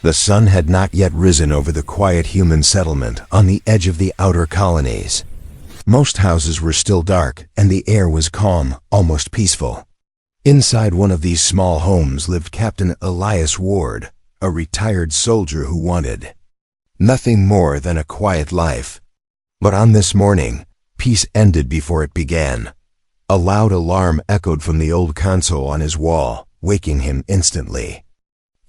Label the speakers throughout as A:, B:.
A: The sun had not yet risen over the quiet human settlement on the edge of the outer colonies. Most houses were still dark, and the air was calm, almost peaceful. Inside one of these small homes lived Captain Elias Ward, a retired soldier who wanted nothing more than a quiet life. But on this morning, peace ended before it began. A loud alarm echoed from the old console on his wall, waking him instantly.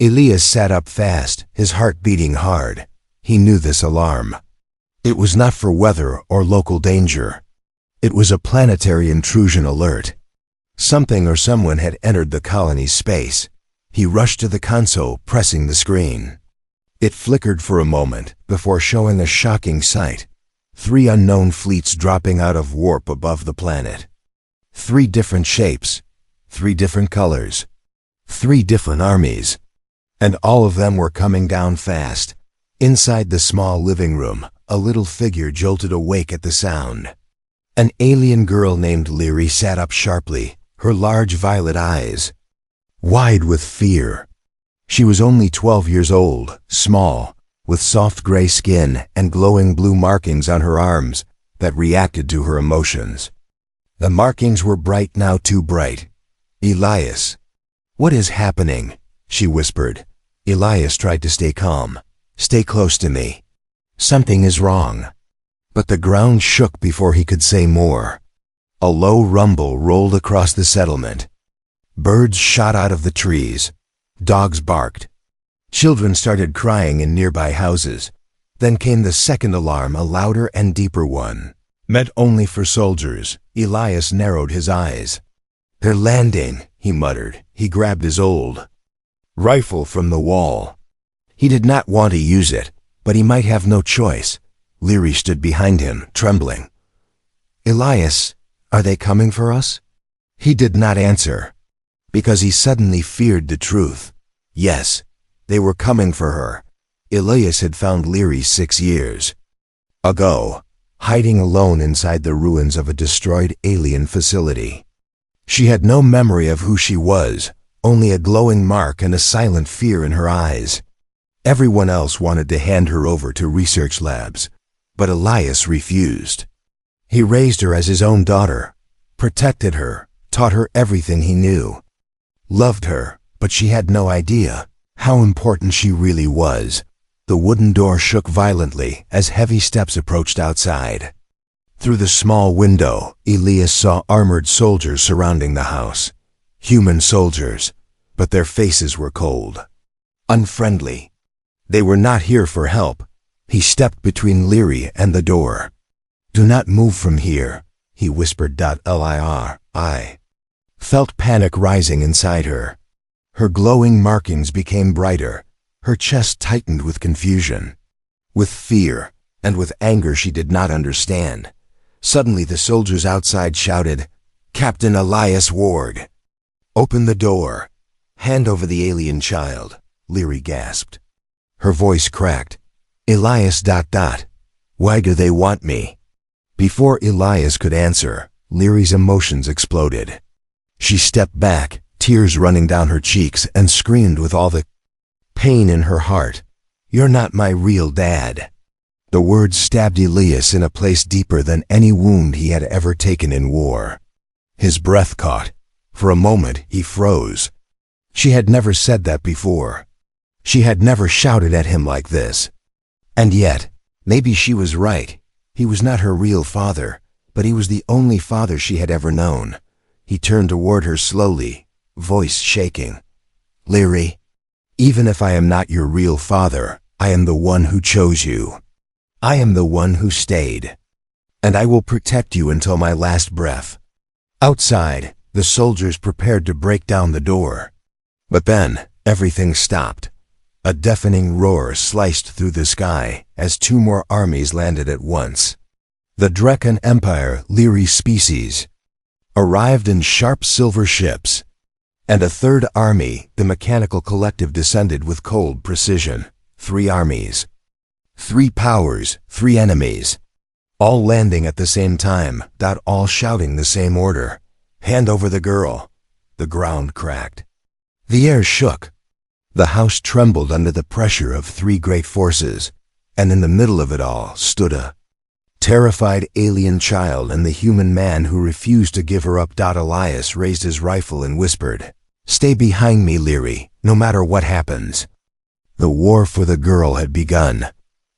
A: Elias sat up fast, his heart beating hard. He knew this alarm. It was not for weather or local danger. It was a planetary intrusion alert. Something or someone had entered the colony's space. He rushed to the console, pressing the screen. It flickered for a moment before showing a shocking sight. 3 unknown fleets dropping out of warp above the planet. 3 different shapes, 3 different colors, 3 different armies. And all of them were coming down fast. Inside the small living room, a little figure jolted awake at the sound. An alien girl named Leary sat up sharply, her large violet eyes wide with fear. She was only 12 years old, small, with soft gray skin and glowing blue markings on her arms that reacted to her emotions. The markings were bright, now too bright. "Elias, what is happening?" she whispered. Elias tried to stay calm. "Stay close to me. Something is wrong." But the ground shook before he could say more. A low rumble rolled across the settlement. Birds shot out of the trees. Dogs barked. Children started crying in nearby houses. Then came the second alarm, a louder and deeper one. Meant only for soldiers. Elias narrowed his eyes. "They're landing," he muttered. He grabbed his old rifle from the wall. He did not want to use it, but he might have no choice. Leary stood behind him, trembling. "Elias, are they coming for us?" He did not answer, because he suddenly feared the truth. Yes, they were coming for her. Elias had found Leary 6 years ago, hiding alone inside the ruins of a destroyed alien facility. She had no memory of who she was, only a glowing mark and a silent fear in her eyes. Everyone else wanted to hand her over to research labs, but Elias refused. He raised her as his own daughter, protected her, taught her everything he knew, loved her, but she had no idea how important she really was. The wooden door shook violently as heavy steps approached outside. Through the small window, Elias saw armored soldiers surrounding the house. Human soldiers, but their faces were cold, unfriendly. They were not here for help. He stepped between Leary and the door. "Do not move from here," he whispered. I felt panic rising inside her. Her glowing markings became brighter. Her chest tightened with confusion, with fear, and with anger she did not understand. Suddenly the soldiers outside shouted, "Captain Elias Ward! Open the door! Hand over the alien child!" Leary gasped. Her voice cracked. "Elias ... Why do they want me?" Before Elias could answer, Leary's emotions exploded. She stepped back, tears running down her cheeks, and screamed with all the pain in her heart, "You're not my real dad." The words stabbed Elias in a place deeper than any wound he had ever taken in war. His breath caught. For a moment, he froze. She had never said that before. She had never shouted at him like this. And yet, maybe she was right. He was not her real father, but he was the only father she had ever known. He turned toward her slowly, voice shaking. "Leary, even if I am not your real father, I am the one who chose you. I am the one who stayed. And I will protect you until my last breath." Outside, the soldiers prepared to break down the door. But then, everything stopped. A deafening roar sliced through the sky as 2 more armies landed at once. The Drekan Empire, Leary's species, arrived in sharp silver ships, and a 3rd army, the Mechanical Collective, descended with cold precision. 3 armies, 3 powers, 3 enemies, all landing at the same time, all shouting the same order. "Hand over the girl." The ground cracked. The air shook. The house trembled under the pressure of three great forces, and in the middle of it all stood a terrified alien child and the human man who refused to give her up. Elias raised his rifle and whispered, "Stay behind me, Leary, no matter what happens." The war for the girl had begun.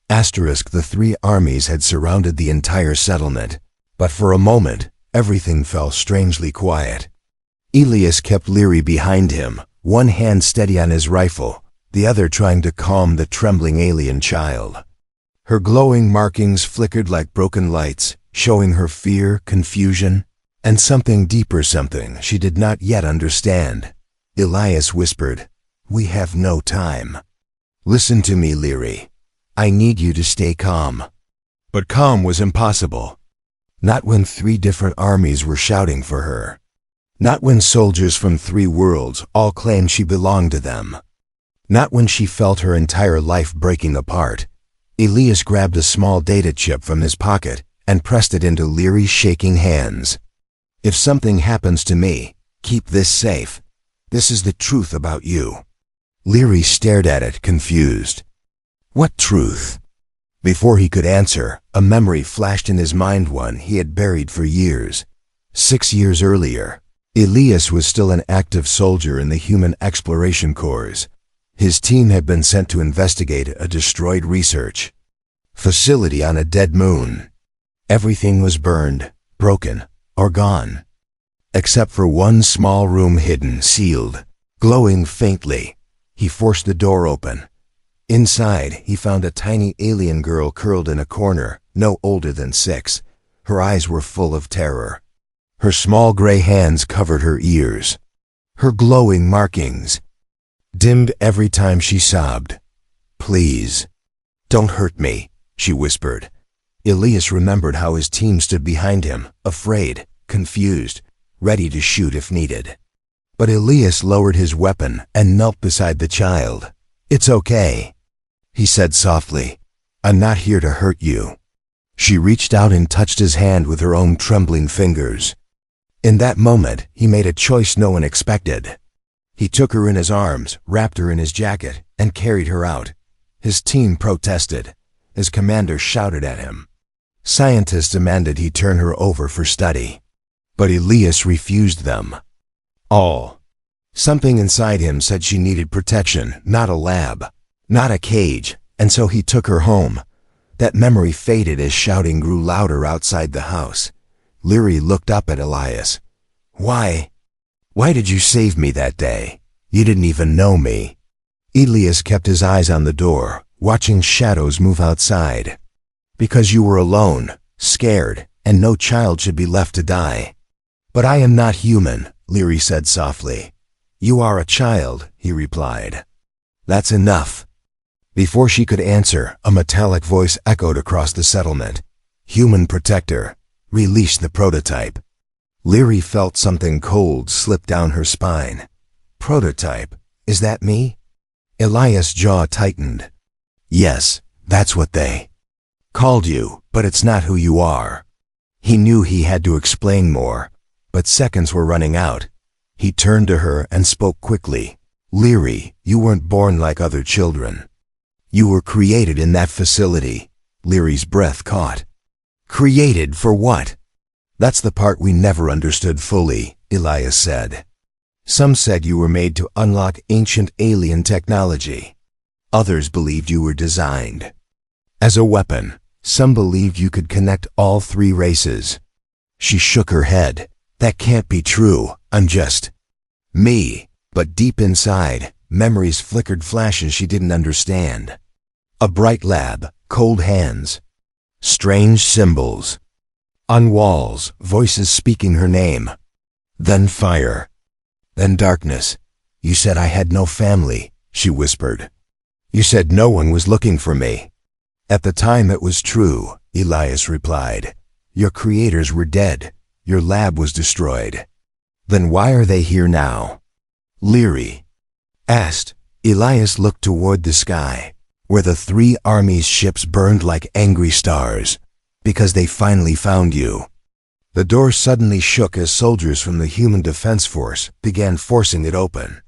A: The three armies had surrounded the entire settlement, but for a moment, everything fell strangely quiet. Elias kept Leary behind him, one hand steady on his rifle, the other trying to calm the trembling alien child. Her glowing markings flickered like broken lights, showing her fear, confusion, and something deeper, something she did not yet understand. Elias whispered, "We have no time. Listen to me, Leary. I need you to stay calm." But calm was impossible. Not when three different armies were shouting for her. Not when soldiers from three worlds all claimed she belonged to them. Not when she felt her entire life breaking apart. Elias grabbed a small data chip from his pocket and pressed it into Leary's shaking hands. "If something happens to me, keep this safe. This is the truth about you." Leary stared at it, confused. What truth? Before he could answer, a memory flashed in his mind, one he had buried for years. 6 years earlier, Elias was still an active soldier in the Human Exploration Corps. His team had been sent to investigate a destroyed research facility on a dead moon. Everything was burned, broken, or gone, except for one small room hidden, sealed, glowing faintly. He forced the door open. Inside, he found a tiny alien girl curled in a corner, no older than 6. Her eyes were full of terror. Her small gray hands covered her ears. Her glowing markings dimmed every time she sobbed. "Please, don't hurt me," she whispered. Elias remembered how his team stood behind him, afraid, confused, ready to shoot if needed. But Elias lowered his weapon and knelt beside the child. "It's okay," he said softly. "I'm not here to hurt you." She reached out and touched his hand with her own trembling fingers. In that moment, he made a choice no one expected. He took her in his arms, wrapped her in his jacket, and carried her out. His team protested. His commander shouted at him. Scientists demanded he turn her over for study. But Elias refused them. All. Something inside him said she needed protection, not a lab, not a cage, and so he took her home. That memory faded as shouting grew louder outside the house. Leary looked up at Elias. Why did you save me that day? You didn't even know me." Elias kept his eyes on the door, watching shadows move outside. "Because you were alone, scared, and no child should be left to die." "But I am not human," Leary said softly. "You are a child," he replied. "That's enough." Before she could answer, a metallic voice echoed across the settlement. "Human protector, release the prototype." Leary felt something cold slip down her spine. "Prototype? Is that me?" Elias' jaw tightened. "Yes, that's what they called you, but it's not who you are." He knew he had to explain more, but seconds were running out. He turned to her and spoke quickly. "Leary, you weren't born like other children. You were created in that facility." Leary's breath caught. "Created for what?" "That's the part we never understood fully," Elias said. "Some said you were made to unlock ancient alien technology. Others believed you were designed as a weapon. Some believed you could connect all 3 races." She shook her head. "That can't be true. I'm just me." But deep inside, memories flickered, flashes she didn't understand. A bright lab, cold hands, strange symbols. On walls, voices speaking her name. Then fire. Then darkness. "You said I had no family," she whispered. "You said no one was looking for me." "At the time it was true," Elias replied. "Your creators were dead. Your lab was destroyed. Then why are they here now?" Leary asked. Elias looked toward the sky, where the 3 Armies' ships burned like angry stars. "Because they finally found you." The door suddenly shook as soldiers from the Human Defense Force began forcing it open.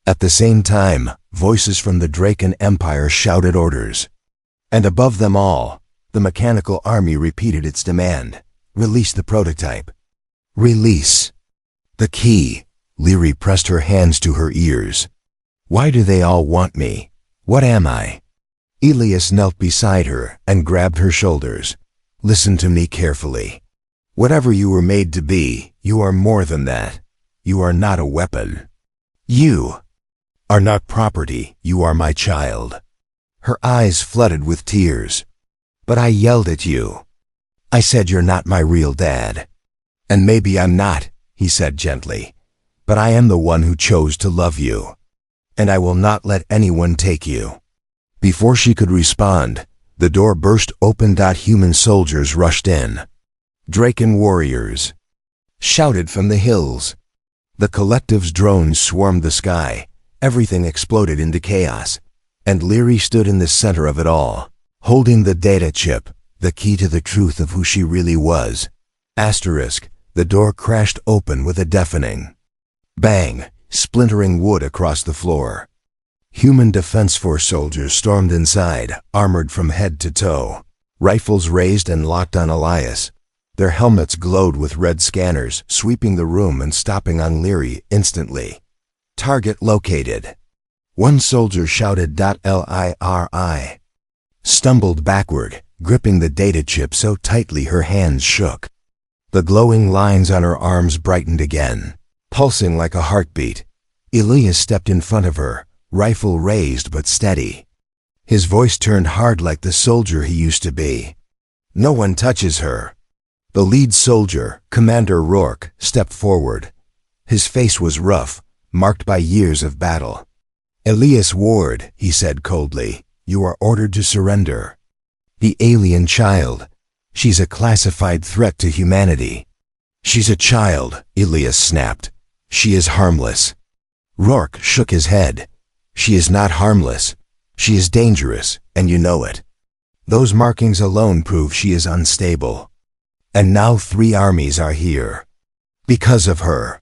A: At the same time, voices from the Draken Empire shouted orders. And above them all, the mechanical army repeated its demand. Release the prototype. Release. The key. Lyri pressed her hands to her ears. Why do they all want me? What am I? Elias knelt beside her and grabbed her shoulders. Listen to me carefully. Whatever you were made to be, you are more than that. You are not a weapon. You are not property. You are my child. Her eyes flooded with tears. But I yelled at you. I said you're not my real dad. And maybe I'm not, he said gently. But I am the one who chose to love you. And I will not let anyone take you. Before she could respond, the door burst open. Human soldiers rushed in. Draken warriors shouted from the hills. The collective's drones swarmed the sky. Everything exploded into chaos. And Lyri stood in the center of it all, holding the data chip, the key to the truth of who she really was. Asterisk, the door crashed open with a deafening bang, splintering wood across the floor. Human Defense Force soldiers stormed inside, armored from head to toe, rifles raised and locked on Elias. Their helmets glowed with red scanners, sweeping the room and stopping on Lyri instantly. Target located. One soldier shouted. Lyri stumbled backward, gripping the data chip so tightly her hands shook. The glowing lines on her arms brightened again, pulsing like a heartbeat. Elias stepped in front of her, rifle raised but steady. His voice turned hard like the soldier he used to be. No one touches her. The lead soldier, Commander Rourke, stepped forward. His face was rough, marked by years of battle. Elias Ward, he said coldly, you are ordered to surrender. The alien child. She's a classified threat to humanity. She's a child, Elias snapped. She is harmless. Rourke shook his head. She is not harmless. She is dangerous, and you know it. Those markings alone prove she is unstable. And now 3 armies are here. Because of her.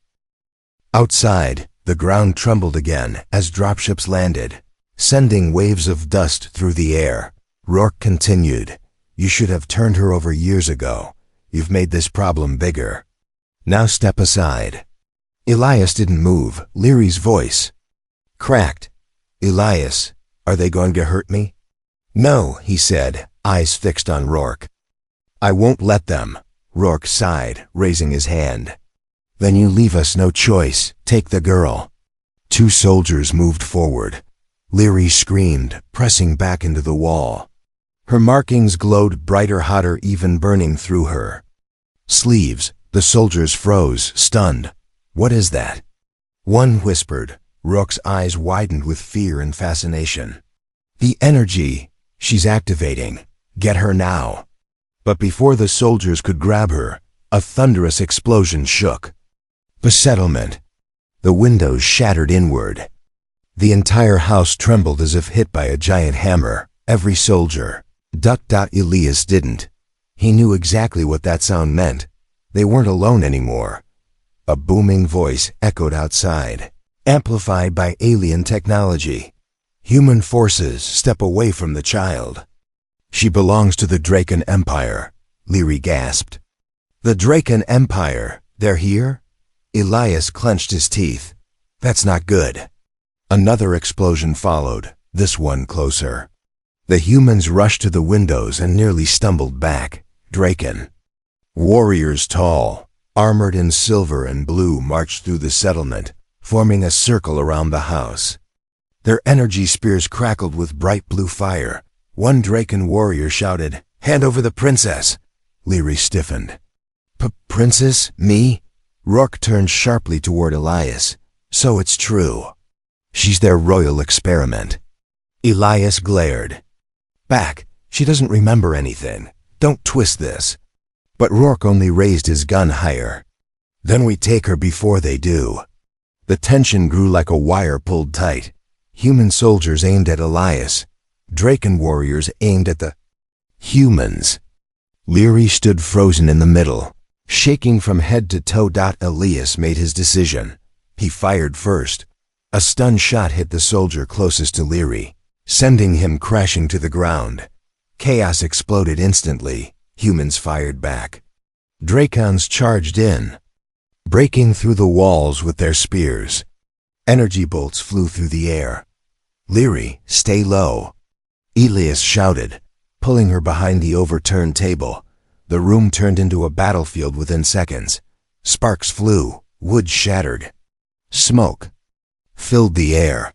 A: Outside, the ground trembled again as dropships landed, sending waves of dust through the air. Rourke continued, you should have turned her over years ago. You've made this problem bigger. Now step aside. Elias didn't move. Lyri's voice cracked. Elias, are they going to hurt me? No, he said, eyes fixed on Rourke. I won't let them. Rourke sighed, raising his hand. Then you leave us no choice. Take the girl. 2 soldiers moved forward. Lyri screamed, pressing back into the wall. Her markings glowed brighter, hotter, even burning through her sleeves. The soldiers froze, stunned. What is that? One whispered. Rourke's eyes widened with fear and fascination. The energy. She's activating. Get her now. But before the soldiers could grab her, a thunderous explosion shook the settlement. The windows shattered inward. The entire house trembled as if hit by a giant hammer. Every soldier ducked. Elias didn't. He knew exactly what that sound meant. They weren't alone anymore. A booming voice echoed outside, amplified by alien technology. Human forces, step away from the child. She belongs to the Draken Empire, Lyri gasped. The Draken Empire, they're here? Elias clenched his teeth. That's not good. Another explosion followed, this one closer. The humans rushed to the windows and nearly stumbled back. Draken warriors, tall, armored in silver and blue, marched through the settlement, forming a circle around the house. Their energy spears crackled with bright blue fire. One Draken warrior shouted, "Hand over the princess!" Lyri stiffened. Princess? Me? Rourke turned sharply toward Elias. So it's true. She's their royal experiment. Elias glared. Back. She doesn't remember anything. Don't twist this. But Rourke only raised his gun higher. Then we take her before they do. The tension grew like a wire pulled tight. Human soldiers aimed at Elias. Draken warriors aimed at the humans. Lyri stood frozen in the middle, shaking from head to toe. Elias made his decision. He fired first. A stunned shot hit the soldier closest to Leary, sending him crashing to the ground. Chaos exploded instantly. Humans fired back. Dracons charged in, breaking through the walls with their spears. Energy bolts flew through the air. "Leary, stay low," Elias shouted, pulling her behind the overturned table. The room turned into a battlefield within seconds. Sparks flew, wood shattered. Smoke filled the air.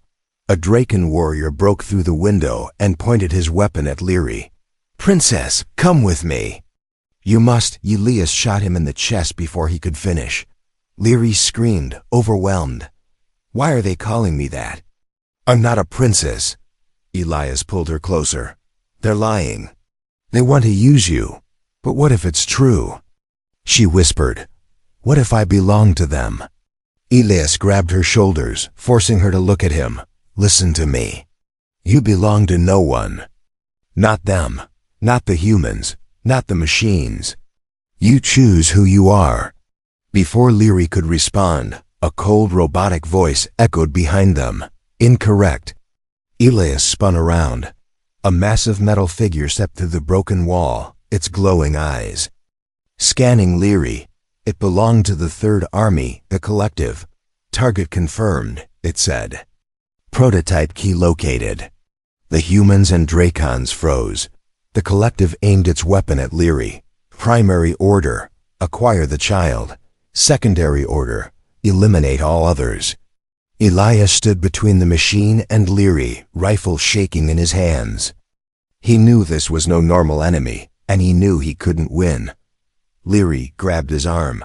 A: A Draken warrior broke through the window and pointed his weapon at Leary. "Princess, come with me." "You must." Elias shot him in the chest before he could finish. Leary screamed, overwhelmed. "Why are they calling me that? I'm not a princess." Elias pulled her closer. "They're lying. They want to use you. But what if it's true?" She whispered, "What if I belong to them?" Elias grabbed her shoulders, forcing her to look at him. "Listen to me. You belong to no one. Not them. Not the humans. Not the machines. You choose who you are." Before Leary could respond, a cold robotic voice echoed behind them. "Incorrect." Elias spun around. A massive metal figure stepped through the broken wall, its glowing eyes scanning Leary. It belonged to the Third Army, the Collective. "Target confirmed," it said. "Prototype key located." The humans and Dracons froze. The Collective aimed its weapon at Leary. Primary order: acquire the child. Secondary order: eliminate all others. Elias stood between the machine and Leary, rifle shaking in his hands. He knew this was no normal enemy, and he knew he couldn't win. Leary grabbed his arm.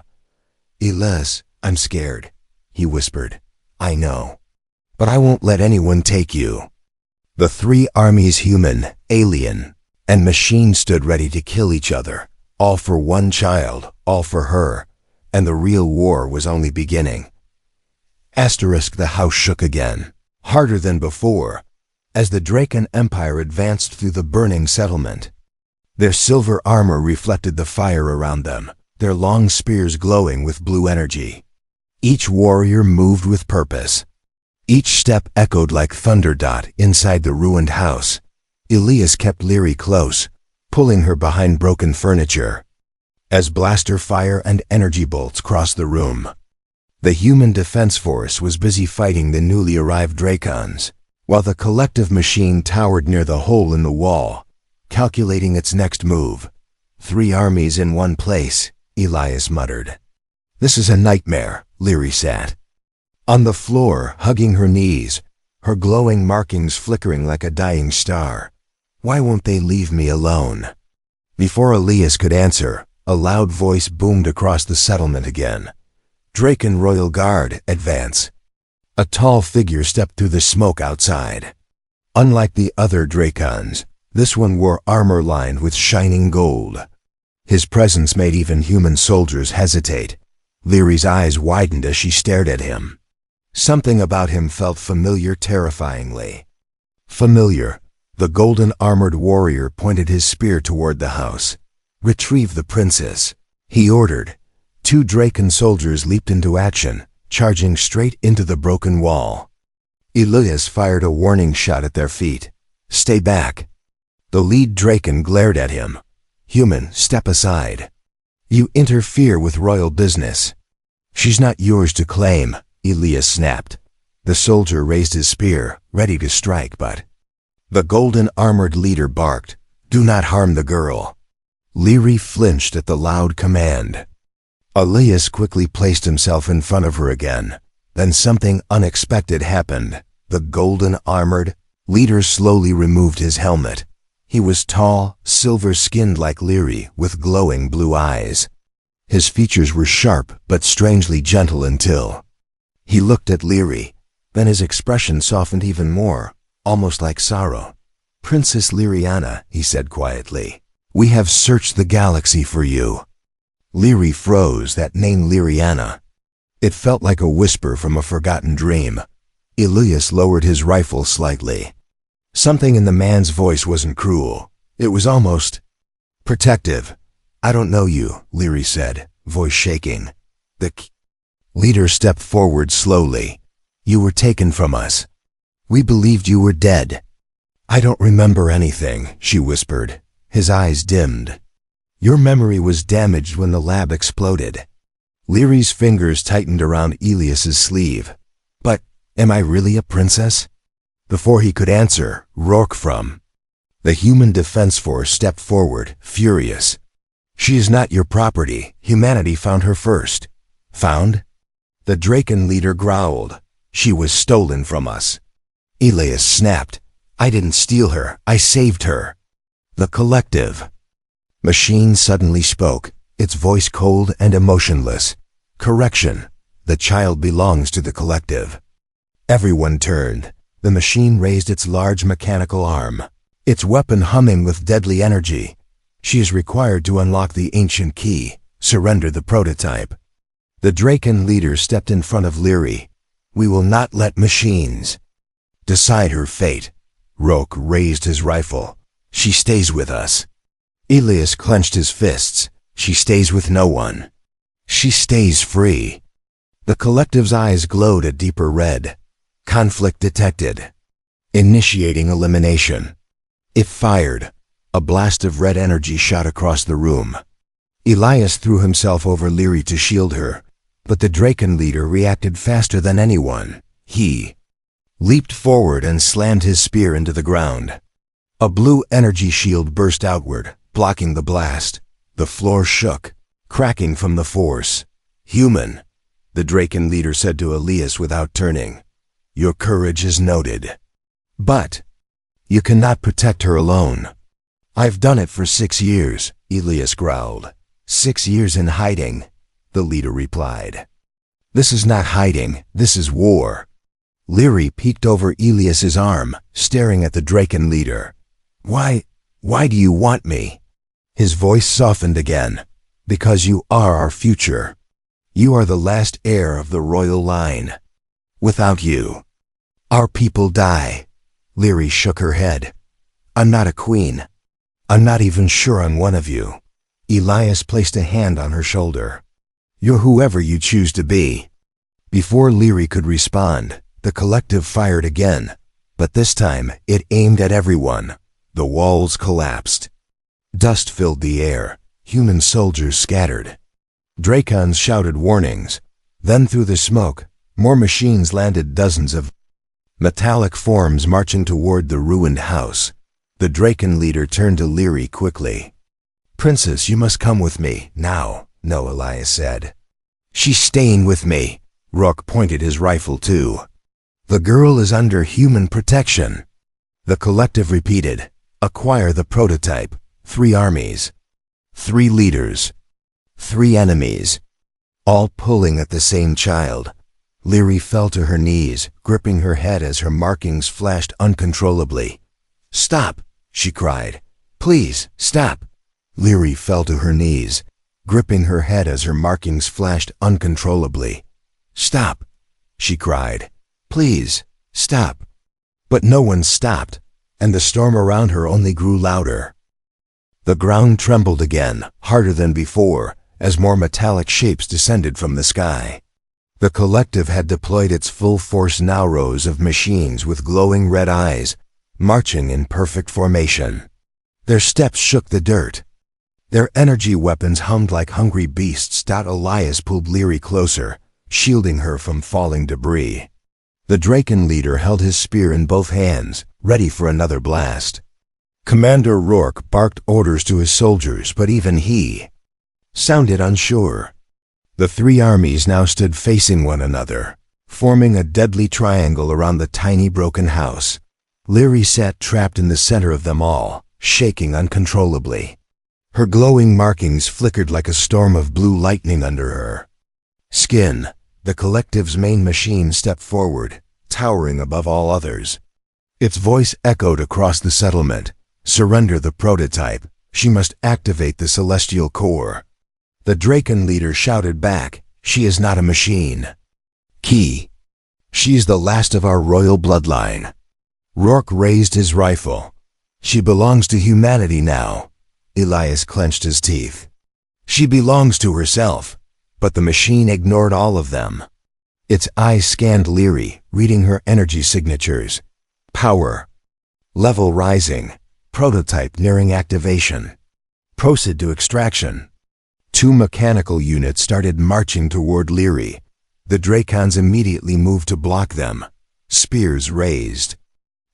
A: "Elias, I'm scared," he whispered. "I know. But I won't let anyone take you." The three armies, human, alien, and machine, stood ready to kill each other, all for one child, all for her, and the real war was only beginning. The house shook again, harder than before, as the Draken Empire advanced through the burning settlement. Their silver armor reflected the fire around them, their long spears glowing with blue energy. Each warrior moved with purpose. Each step echoed like thunderdot inside the ruined house. Elias kept Leary close, pulling her behind broken furniture, as blaster fire and energy bolts crossed the room. The human defense force was busy fighting the newly arrived Dracons, while the collective machine towered near the hole in the wall, calculating its next move. "Three armies in one place," Elias muttered. "This is a nightmare." Leary sat on the floor, hugging her knees, her glowing markings flickering like a dying star. "Why won't they leave me alone?" Before Elias could answer, a loud voice boomed across the settlement again. "Draken Royal Guard, advance." A tall figure stepped through the smoke outside. Unlike the other Dracons, this one wore armor lined with shining gold. His presence made even human soldiers hesitate. Leary's eyes widened as she stared at him. Something about him felt familiar, terrifyingly familiar. The golden-armored warrior pointed his spear toward the house. "Retrieve the princess," he ordered. Two Draken soldiers leaped into action, charging straight into the broken wall. Elias fired a warning shot at their feet. "Stay back." The lead Draken glared at him. "Human, step aside. You interfere with royal business." "She's not yours to claim," Elias snapped. The soldier raised his spear, ready to strike, but the golden-armored leader barked, "Do not harm the girl." Leary flinched at the loud command. Elias quickly placed himself in front of her again. Then something unexpected happened. The golden-armored leader slowly removed his helmet. He was tall, silver-skinned like Leary, with glowing blue eyes. His features were sharp but strangely gentle until he looked at Leary. Then his expression softened even more, almost like sorrow. "Princess Lyriana," he said quietly, "we have searched the galaxy for you." Leary froze. That name, Lyriana. It felt like a whisper from a forgotten dream. Elias lowered his rifle slightly. Something in the man's voice wasn't cruel. It was almost protective. "I don't know you," Leary said, voice shaking. The leader stepped forward slowly. You were taken from us. We believed you were dead." "I don't remember anything," she whispered. His eyes dimmed. "Your memory was damaged when the lab exploded." Leary's fingers tightened around Elias's sleeve. "But am I really a princess?" Before he could answer, Rourke from the Human Defense Force stepped forward, furious. "She is not your property. Humanity found her first." "Found?" The Draken leader growled. "She was stolen from us." Elias snapped. "I didn't steal her. I saved her." The collective machine suddenly spoke, its voice cold and emotionless. "Correction. The child belongs to the collective." Everyone turned. The machine raised its large mechanical arm, its weapon humming with deadly energy. "She is required to unlock the ancient key. Surrender the prototype." The Draken leader stepped in front of Leary. "We will not let machines decide her fate." Rourke raised his rifle. "She stays with us." Elias clenched his fists. "She stays with no one. She stays free." The collective's eyes glowed a deeper red. "Conflict detected. Initiating elimination." It fired. A blast of red energy shot across the room. Elias threw himself over Leary to shield her, but the Draken leader reacted faster than anyone. He leaped forward and slammed his spear into the ground. A blue energy shield burst outward, blocking the blast. The floor shook, cracking from the force. "Human," the Draken leader said to Elias without turning. "Your courage is noted. But you cannot protect her alone." "I've done it for 6 years, Elias growled. 6 years in hiding," the leader replied. "This is not hiding, this is war." Leary peeked over Elias's arm, staring at the Draken leader. Why do you want me?" His voice softened again. "Because you are our future. You are the last heir of the royal line. Without you, our people die." Leary shook her head. "I'm not a queen. I'm not even sure I'm one of you." Elias placed a hand on her shoulder. "You're whoever you choose to be." Before Leary could respond, the collective fired again, but this time it aimed at everyone. The walls collapsed. Dust filled the air. Human soldiers scattered. Drakons shouted warnings. Then through the smoke, more machines landed, dozens of metallic forms marching toward the ruined house. The Draken leader turned to Leary quickly. "Princess, you must come with me, now." "No," Elias said. "She's staying with me." Rourke pointed his rifle too. "The girl is under human protection." The collective repeated. "Acquire the prototype. 3 armies. 3 leaders. 3 enemies." All pulling at the same child. Leary fell to her knees, gripping her head as her markings flashed uncontrollably. "Stop!" she cried. "Please, stop!" Leary fell to her knees, gripping her head as her markings flashed uncontrollably. "Stop!" she cried. "Please, stop!" But no one stopped, and the storm around her only grew louder. The ground trembled again, harder than before, as more metallic shapes descended from the sky. The collective had deployed its full force now, rows of machines with glowing red eyes, marching in perfect formation. Their steps shook the dirt. Their energy weapons hummed like hungry beasts. Elias pulled Leary closer, shielding her from falling debris. The Draken leader held his spear in both hands, ready for another blast. Commander Rourke barked orders to his soldiers, but even he sounded unsure. The 3 armies now stood facing one another, forming a deadly triangle around the tiny broken house. Leary sat trapped in the center of them all, shaking uncontrollably. Her glowing markings flickered like a storm of blue lightning under her skin. The collective's main machine stepped forward, towering above all others. Its voice echoed across the settlement. "Surrender the prototype. She must activate the celestial core." The Draken leader shouted back, "She is not a machine. Key. She's the last of our royal bloodline." Rourke raised his rifle. "She belongs to humanity now." Elias clenched his teeth. "She belongs to herself." But the machine ignored all of them. Its eyes scanned Leary, reading her energy signatures. Power. Level rising. Prototype nearing activation. Proceed to extraction. 2 mechanical units started marching toward Leary. The Dracons immediately moved to block them. Spears raised.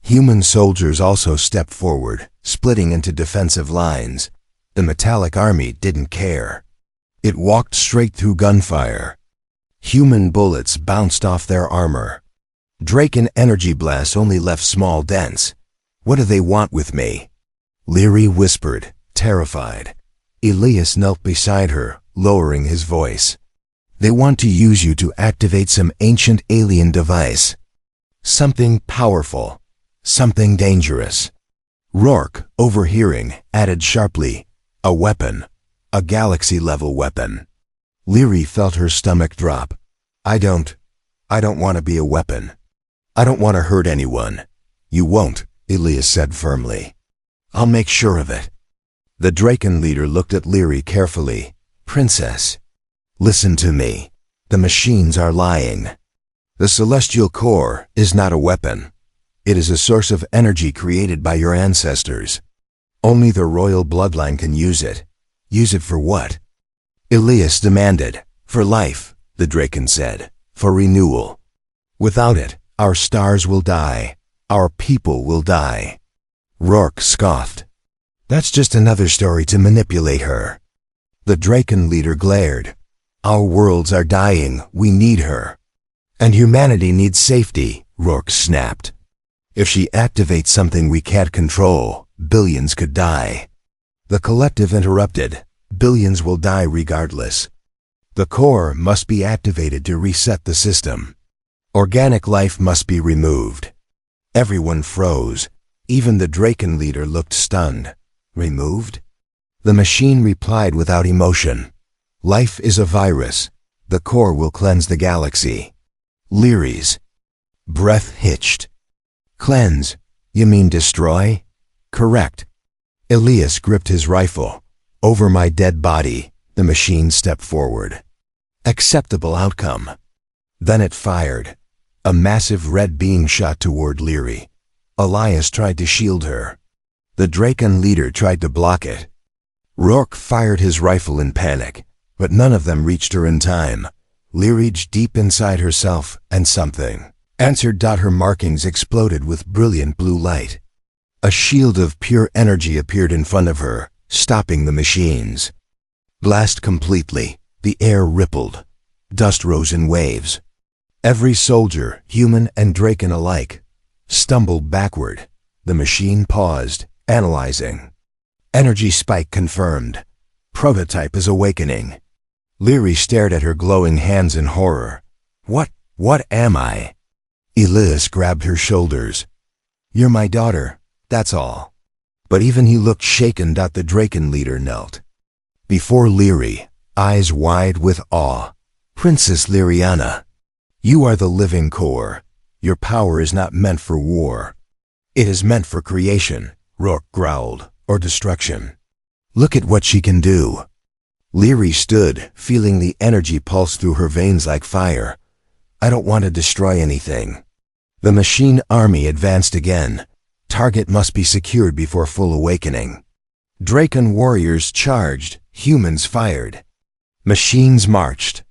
A: Human soldiers also stepped forward, splitting into defensive lines. The metallic army didn't care. It walked straight through gunfire. Human bullets bounced off their armor. Draken energy blasts only left small dents. What do they want with me? Leary whispered, terrified. Elias knelt beside her, lowering his voice. They want to use you to activate some ancient alien device. Something powerful. Something dangerous. Rourke, overhearing, added sharply, a weapon. A galaxy-level weapon. Leary felt her stomach drop. I don't want to be a weapon. I don't want to hurt anyone. You won't, Elias said firmly. I'll make sure of it. The Draken leader looked at Leary carefully. Princess, listen to me. The machines are lying. The celestial core is not a weapon. It is a source of energy created by your ancestors. Only the royal bloodline can use it. Use it for what? Elias demanded. For life, the Draken said. For renewal. Without it, our stars will die. Our people will die. Rourke scoffed. That's just another story to manipulate her. The Draken leader glared. Our worlds are dying. We need her. And humanity needs safety, Rourke snapped. If she activates something we can't control, billions could die. The collective interrupted. Billions will die regardless. The core must be activated to reset the system. Organic life must be removed. Everyone froze. Even the Draken leader looked stunned. Removed? The machine replied without emotion. Life is a virus. The core will cleanse the galaxy. Leary's breath hitched. Cleanse? You mean destroy? Correct. Elias gripped his rifle. Over my dead body, the machine stepped forward. Acceptable outcome. Then it fired. A massive red beam shot toward Leary. Elias tried to shield her. The Draken leader tried to block it. Rourke fired his rifle in panic, but none of them reached her in time. Leary reached deep inside herself, and something answered. Her markings exploded with brilliant blue light. A shield of pure energy appeared in front of her, stopping the machines. Blast completely. The air rippled. Dust rose in waves. Every soldier, human and Draken alike, stumbled backward. The machine paused, analyzing. Energy spike confirmed. Prototype is awakening. Leary stared at her glowing hands in horror. What am I? Elias grabbed her shoulders. You're my daughter, that's all. But even he looked shaken. The Draken leader knelt before Leary, eyes wide with awe. Princess Lyriana, you are the living core. Your power is not meant for war. It is meant for creation, Rourke growled, or destruction. Look at what she can do. Leary stood, feeling the energy pulse through her veins like fire. I don't want to destroy anything. The machine army advanced again. Target must be secured before full awakening. Draken warriors charged, humans fired. Machines marched.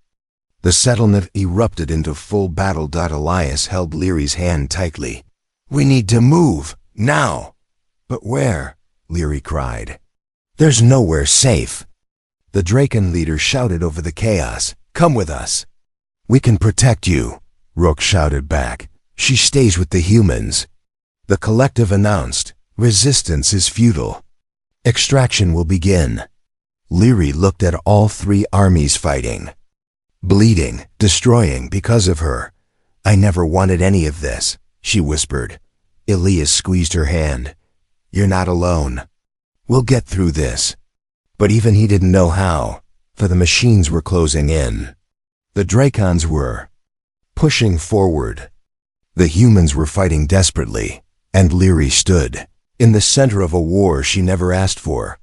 A: The settlement erupted into full battle. Elias held Leary's hand tightly. We need to move, now. But where? Leary cried. There's nowhere safe. The Draken leader shouted over the chaos. Come with us. We can protect you, Rourke shouted back. She stays with the humans. The collective announced, resistance is futile. Extraction will begin. Leary looked at all 3 armies fighting. Bleeding, destroying because of her. I never wanted any of this, she whispered. Elias squeezed her hand. You're not alone. We'll get through this. But even he didn't know how, for the machines were closing in. The Drakons were pushing forward. The humans were fighting desperately. And Leary stood in the center of a war she never asked for.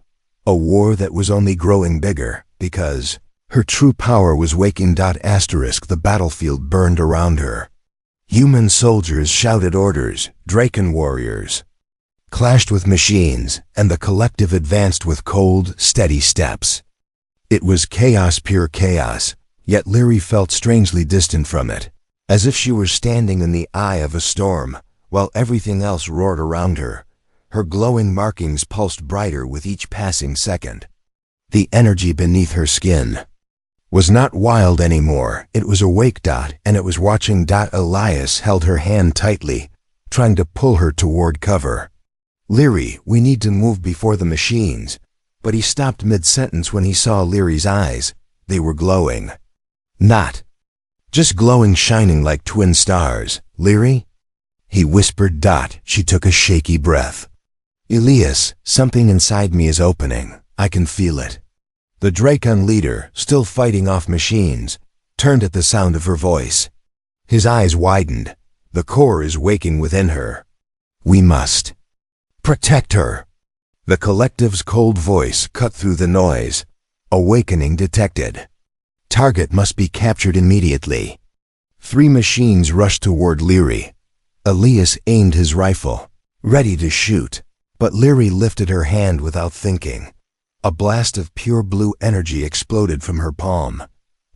A: A war that was only growing bigger because Her true power was waking. The battlefield burned around her. Human soldiers shouted orders, Draken warriors clashed with machines, and the collective advanced with cold, steady steps. It was chaos, pure chaos, yet Lyri felt strangely distant from it, as if she were standing in the eye of a storm, while everything else roared around her. Her glowing markings pulsed brighter with each passing second. The energy beneath her skin was not wild anymore, it was awake. And it was watching. Elias held her hand tightly, trying to pull her toward cover. Lyri, we need to move before the machines. But he stopped mid-sentence when he saw Lyri's eyes. They were glowing. Not just glowing, shining like twin stars. Lyri? He whispered. She took a shaky breath. Elias, something inside me is opening. I can feel it. The Draken leader, still fighting off machines, turned at the sound of her voice. His eyes widened. The core is waking within her. We must protect her. The collective's cold voice cut through the noise. Awakening detected. Target must be captured immediately. 3 machines rushed toward Lyri. Elias aimed his rifle, ready to shoot, but Lyri lifted her hand without thinking. A blast of pure blue energy exploded from her palm.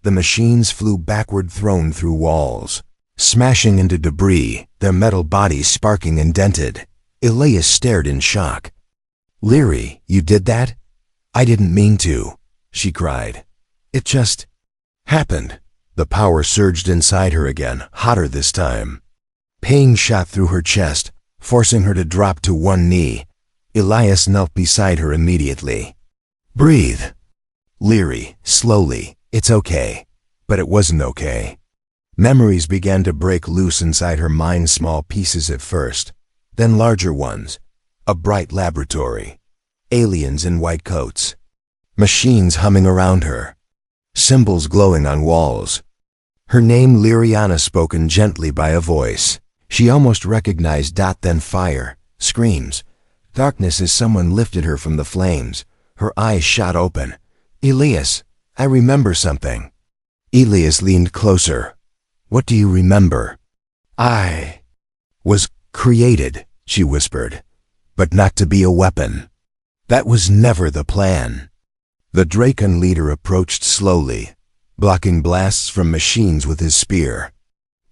A: The machines flew backward, thrown through walls, smashing into debris, their metal bodies sparking and dented. Elias stared in shock. Lyri, you did that? I didn't mean to, she cried. It just happened. The power surged inside her again, hotter this time. Pain shot through her chest, forcing her to drop to one knee. Elias knelt beside her immediately. Breathe. Lyri, slowly. It's okay. But it wasn't okay. Memories began to break loose inside her mind, small pieces at first, then larger ones. A bright laboratory. Aliens in white coats. Machines humming around her. Symbols glowing on walls. Her name, Lyriana, spoken gently by a voice she almost recognized. Then fire, screams, darkness as someone lifted her from the flames. Her eyes shot open. Elias, I remember something. Elias leaned closer. What do you remember? I was created, she whispered, but not to be a weapon. That was never the plan. The Draken leader approached slowly, blocking blasts from machines with his spear.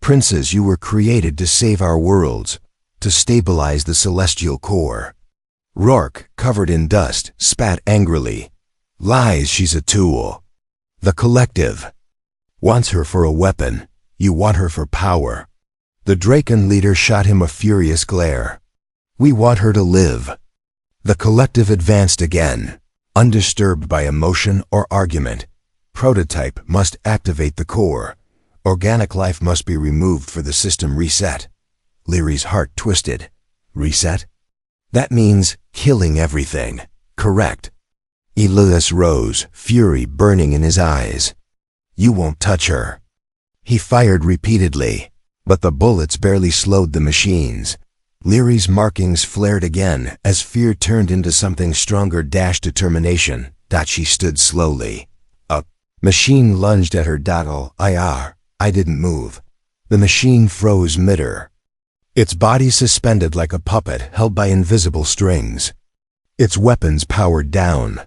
A: Princes, you were created to save our worlds, to stabilize the celestial core. Rourke, covered in dust, spat angrily. Lies, she's a tool. The collective wants her for a weapon. You want her for power. The Draken leader shot him a furious glare. We want her to live. The collective advanced again, undisturbed by emotion or argument. Prototype must activate the core. Organic life must be removed for the system reset. Lyri's heart twisted. Reset? That means killing everything. Correct. Elias rose, fury burning in his eyes. You won't touch her. He fired repeatedly, but the bullets barely slowed the machines. Lyri's markings flared again as fear turned into something stronger. Determination. She stood slowly. A machine lunged at her. I didn't move. The machine froze mid-air. Its body suspended like a puppet held by invisible strings. Its weapons powered down.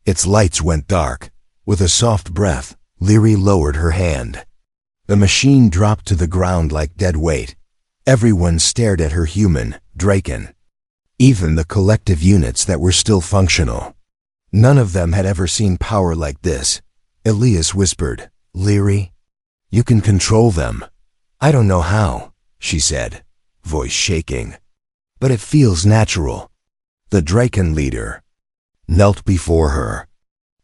A: Its lights went dark. With a soft breath, Lyri lowered her hand. The machine dropped to the ground like dead weight. Everyone stared at her, human, Draken. Even the collective units that were still functional. None of them had ever seen power like this. Elias whispered, Lyri, you can control them. I don't know how, she said, voice shaking. But it feels natural. The Draken leader knelt before her.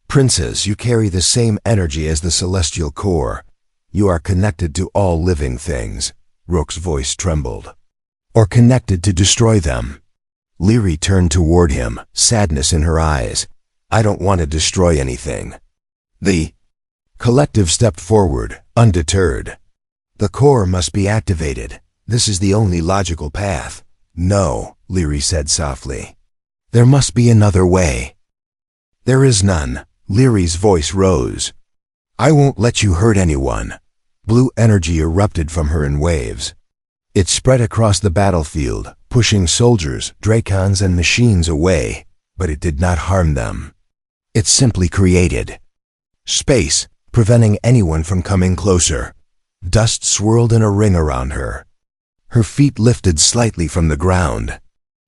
A: Princess, you carry the same energy as the celestial core. You are connected to all living things. Rourke's voice trembled. Or connected to destroy them. Lyri turned toward him, sadness in her eyes. I don't want to destroy anything. The collective stepped forward, undeterred. The core must be activated. This is the only logical path. No, Lyri said softly. There must be another way. There is none. Lyri's voice rose. I won't let you hurt anyone. Blue energy erupted from her in waves. It spread across the battlefield, pushing soldiers, dracons, and machines away, but it did not harm them. It simply created space, preventing anyone from coming closer. Dust swirled in a ring around her. Her feet lifted slightly from the ground.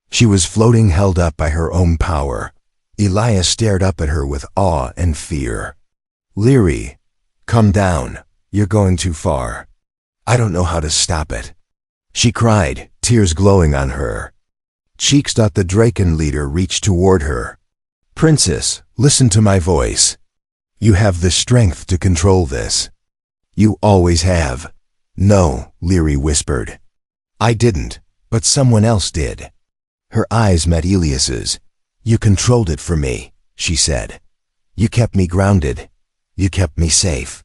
A: She was floating, held up by her own power. Elias stared up at her with awe and fear. Leary, come down. You're going too far. I don't know how to stop it. She cried, tears glowing on her cheeks. The Draken leader reached toward her. Princess, listen to my voice. You have the strength to control this. You always have. No, Leary whispered. I didn't, but someone else did. Her eyes met Elias's. You controlled it for me, she said. You kept me grounded. You kept me safe.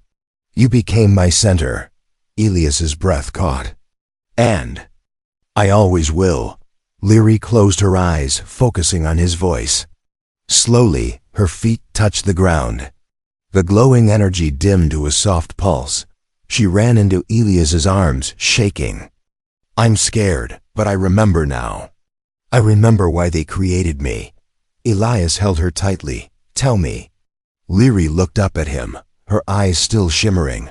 A: You became my center. Elias's breath caught. And I always will. Leary closed her eyes, focusing on his voice. Slowly, her feet touched the ground. The glowing energy dimmed to a soft pulse. She ran into Elias's arms, shaking. I'm scared, but I remember now. I remember why they created me. Elias held her tightly. Tell me. Leary looked up at him, her eyes still shimmering.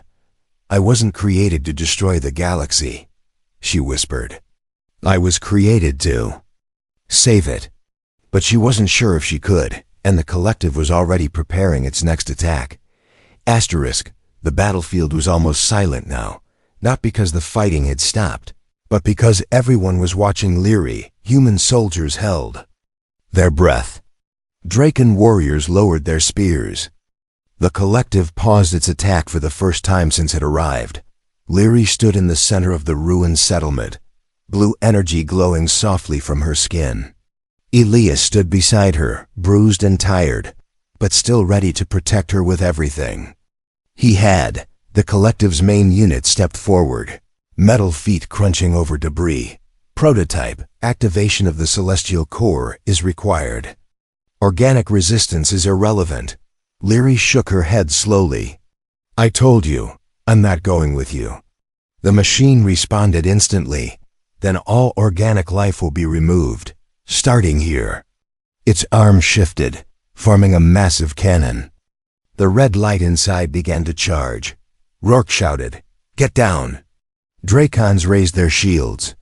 A: I wasn't created to destroy the galaxy, she whispered. I was created to save it. But she wasn't sure if she could, and the collective was already preparing its next attack. The battlefield was almost silent now, not because the fighting had stopped, but because everyone was watching Leary. Human soldiers held their breath. Draken warriors lowered their spears. The collective paused its attack for the first time since it arrived. Leary stood in the center of the ruined settlement, blue energy glowing softly from her skin. Elias stood beside her, bruised and tired, but still ready to protect her with everything he had. The collective's main unit stepped forward, metal feet crunching over debris. Prototype, activation of the celestial core is required. Organic resistance is irrelevant. Leary shook her head slowly. I told you, I'm not going with you. The machine responded instantly. Then all organic life will be removed, starting here. Its arm shifted, forming a massive cannon. The red light inside began to charge. Rourke shouted, Get down! Dracons raised their shields.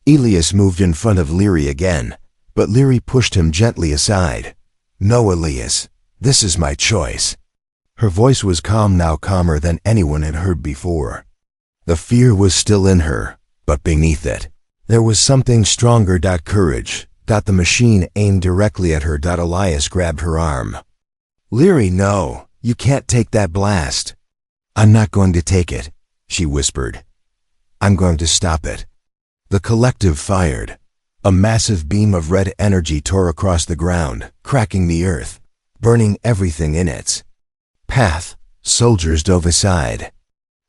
A: Elias moved in front of Leary again, but Leary pushed him gently aside. No, Elias, this is my choice. Her voice was calm, now calmer than anyone had heard before. The fear was still in her, but beneath it, there was something stronger. Courage. The machine aimed directly at her. Elias grabbed her arm. Leary, no, you can't take that blast. I'm not going to take it, she whispered. I'm going to stop it. The collective fired. A massive beam of red energy tore across the ground, cracking the earth, burning everything in its path. Soldiers dove aside.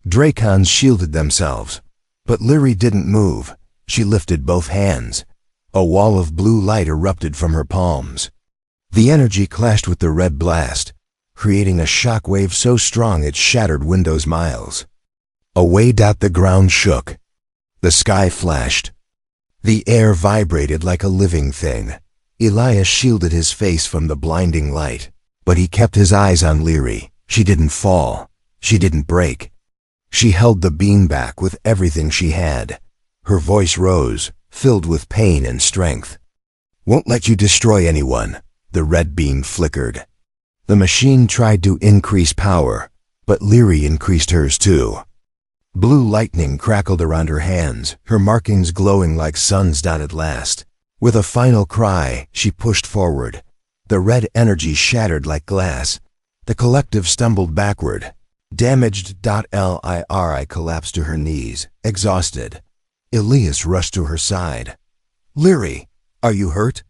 A: Dracons shielded themselves, but Leary didn't move. She lifted both hands. A wall of blue light erupted from her palms. The energy clashed with the red blast, creating a shock wave so strong it shattered windows miles away. The ground shook. The sky flashed. The air vibrated like a living thing. Elias shielded his face from the blinding light, but he kept his eyes on Leary. She didn't fall. She didn't break. She held the beam back with everything she had. Her voice rose, filled with pain and strength. Won't let you destroy anyone. The red beam flickered. The machine tried to increase power, but Leary increased hers too. Blue lightning crackled around her hands, her markings glowing like suns. At last, with a final cry, she pushed forward. The red energy shattered like glass. The collective stumbled backward. Damaged. Liri collapsed to her knees, exhausted. Elias rushed to her side. Leary, are you hurt?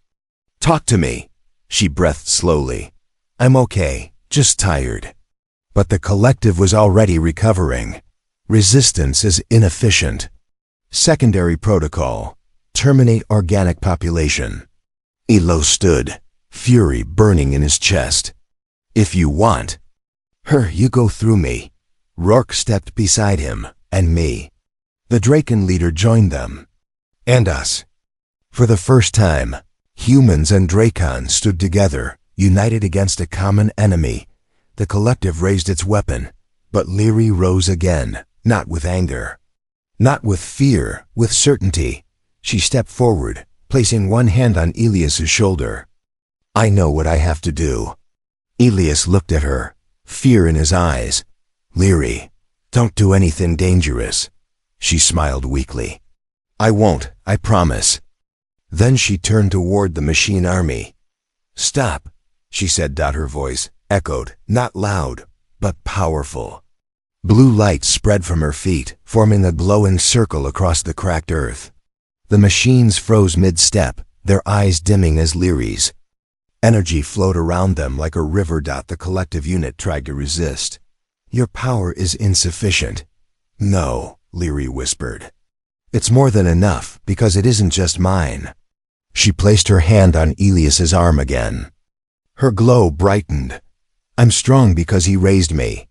A: Talk to me. She breathed slowly. I'm okay, just tired. But the collective was already recovering. Resistance is inefficient. Secondary protocol. Terminate organic population. Elo stood, fury burning in his chest. If you want. You go through me." Rourke stepped beside him, and me. The Draken leader joined them. And us. For the first time, humans and Drakon stood together, united against a common enemy. The collective raised its weapon, but Leary rose again, not with anger. Not with fear, with certainty. She stepped forward, placing one hand on Elias's shoulder. "I know what I have to do." Elias looked at her, fear in his eyes. "Leary, don't do anything dangerous." She smiled weakly. "I won't, I promise." Then she turned toward the machine army. "Stop," she said. Her voice echoed, not loud, but powerful. Blue light spread from her feet, forming a glowing circle across the cracked earth. The machines froze mid-step, their eyes dimming as Leary's. Energy flowed around them like a river. The collective unit tried to resist. "Your power is insufficient." "No," Leary whispered. "It's more than enough, because it isn't just mine." She placed her hand on Elias's arm again. Her glow brightened. "I'm strong because he raised me.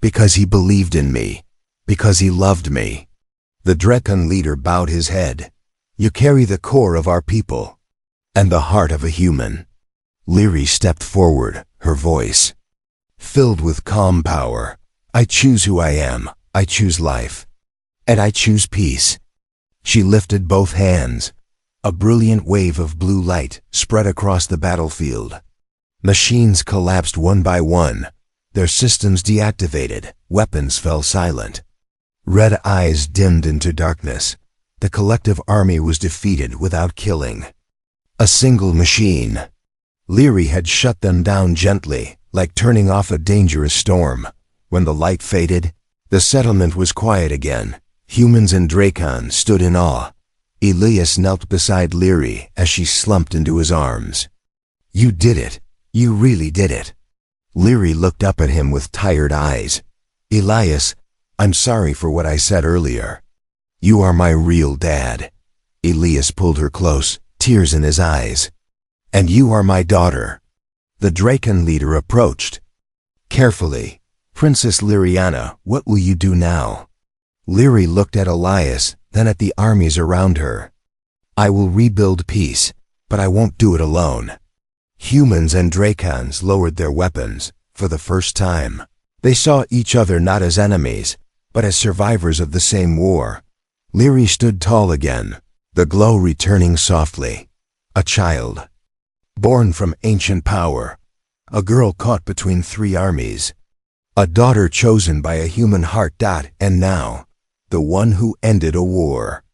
A: Because he believed in me. Because he loved me." The Drakon leader bowed his head. "You carry the core of our people. And the heart of a human." Leary stepped forward, her voice filled with calm power. "I choose who I am. I choose life. And I choose peace." She lifted both hands. A brilliant wave of blue light spread across the battlefield. Machines collapsed one by one. Their systems deactivated. Weapons fell silent. Red eyes dimmed into darkness. The collective army was defeated without killing. A single machine. Leary had shut them down gently, like turning off a dangerous storm. When the light faded, the settlement was quiet again. Humans and Drakon stood in awe. Elias knelt beside Leary as she slumped into his arms. "You did it. You really did it." Leary looked up at him with tired eyes. "Elias, I'm sorry for what I said earlier. You are my real dad." Elias pulled her close, tears in his eyes. "And you are my daughter." The Drakon leader approached. Carefully, "Princess Lyriana, what will you do now?" Leary looked at Elias, then at the armies around her. "I will rebuild peace, but I won't do it alone." Humans and Drakons lowered their weapons. For the first time, they saw each other not as enemies, but as survivors of the same war. Leary stood tall again, the glow returning softly. A child, born from ancient power. A girl caught between three armies. A daughter chosen by a human heart. And now, the one who ended a war.